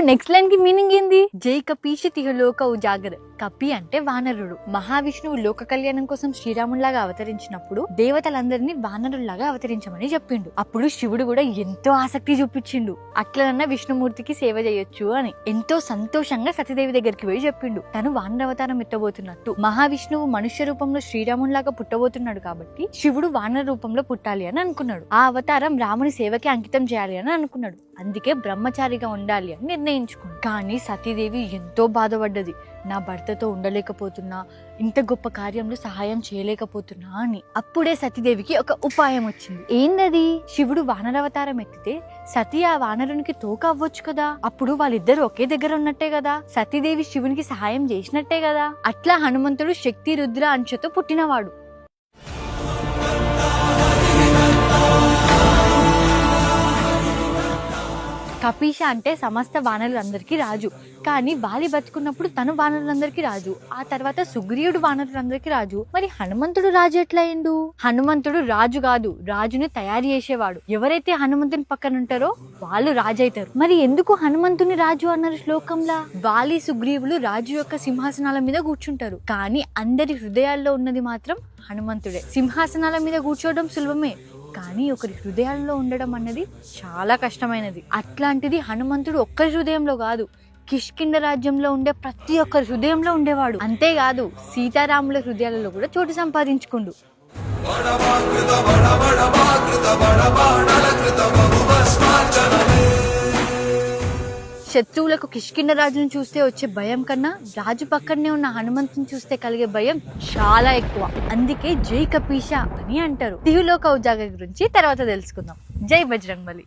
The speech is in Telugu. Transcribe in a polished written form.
నెక్స్ట్ లైన్ కి మీనింగ్ ఏంది? జై కపీష తిహలోక ఉజాగర. కపి అంటే వానరుడు. మహావిష్ణువు లోక కళ్యాణం కోసం శ్రీరాముడిలాగా అవతరించినప్పుడు దేవతలందరినీ వానరుల్లాగా అవతరించమని చెప్పిండు. అప్పుడు శివుడు కూడా ఎంతో ఆసక్తి చూపించిండు. అట్లనన్నా విష్ణుమూర్తికి సేవ చేయొచ్చు అని ఎంతో సంతోషంగా సతీదేవి దగ్గరికి పోయి చెప్పిండు. తను వానరవతారం ఎత్తబోతున్నట్టు. మహావిష్ణువు మనుష్య రూపంలో శ్రీరాముడిలాగా పుట్టబోతున్నాడు కాబట్టి శివుడు వానర రూపంలో పుట్టాలి అని అనుకున్నాడు. ఆ అవతారం రాముని సేవకి అంకితం చేయాలి అని అనుకున్నాడు. అందుకే బ్రహ్మచారిగా ఉండాలి అని నిర్ణయించుకుంది. కానీ సతీదేవి ఎంతో బాధపడ్డది. నా భర్తతో ఉండలేకపోతున్నా, ఇంత గొప్ప కార్యంలో సహాయం చేయలేకపోతున్నా అని. అప్పుడే సతీదేవికి ఒక ఉపాయం వచ్చింది. ఏందది? శివుడు వానరవతారం ఎత్తితే సతీ ఆ వానరునికి తోక అవ్వచ్చు కదా. అప్పుడు వాళ్ళిద్దరు ఒకే దగ్గర ఉన్నట్టే కదా. సతీదేవి శివునికి సహాయం చేసినట్టే కదా. అట్లా హనుమంతుడు శక్తి రుద్ర అంశతో పుట్టినవాడు. కపీష అంటే సమస్త వానరులందరికీ రాజు. కానీ వాలి బతుకున్నప్పుడు తను వానరులందరికీ రాజు. ఆ తర్వాత సుగ్రీవుడు వానరులందరికీ రాజు. మరి హనుమంతుడు రాజు ఎట్లా అయిండు? హనుమంతుడు రాజు కాదు, రాజుని తయారు చేసేవాడు. ఎవరైతే హనుమంతుని పక్కన ఉంటారో వాళ్ళు రాజు అవుతారు. మరి ఎందుకు హనుమంతుని రాజు అన్నారు శ్లోకంలా? వాలి సుగ్రీవులు రాజు యొక్క సింహాసనాల మీద కూర్చుంటారు. కానీ అందరి హృదయాల్లో ఉన్నది మాత్రం హనుమంతుడే. సింహాసనాల మీద కూర్చోవడం సులభమే, కానీ ఒకరి హృదయాల్లో ఉండడం అన్నది చాలా కష్టమైనది. అట్లాంటిది హనుమంతుడు ఒక్కరి హృదయంలో కాదు, కిష్కింద రాజ్యంలో ఉండే ప్రతి ఒక్కరి హృదయంలో ఉండేవాడు. అంతేకాదు సీతారాముల హృదయాలలో కూడా చోటు సంపాదించుకుండు. శత్రువులకు కిష్కింద రాజును చూస్తే వచ్చే భయం కన్నా రాజు పక్కనే ఉన్న హనుమంతుని చూస్తే కలిగే భయం చాలా ఎక్కువ. అందుకే జై కపీష అని అంటారు. తిహులోక ఉజాగర గురించి తర్వాత తెలుసుకుందాం. జై బజరంగబలి.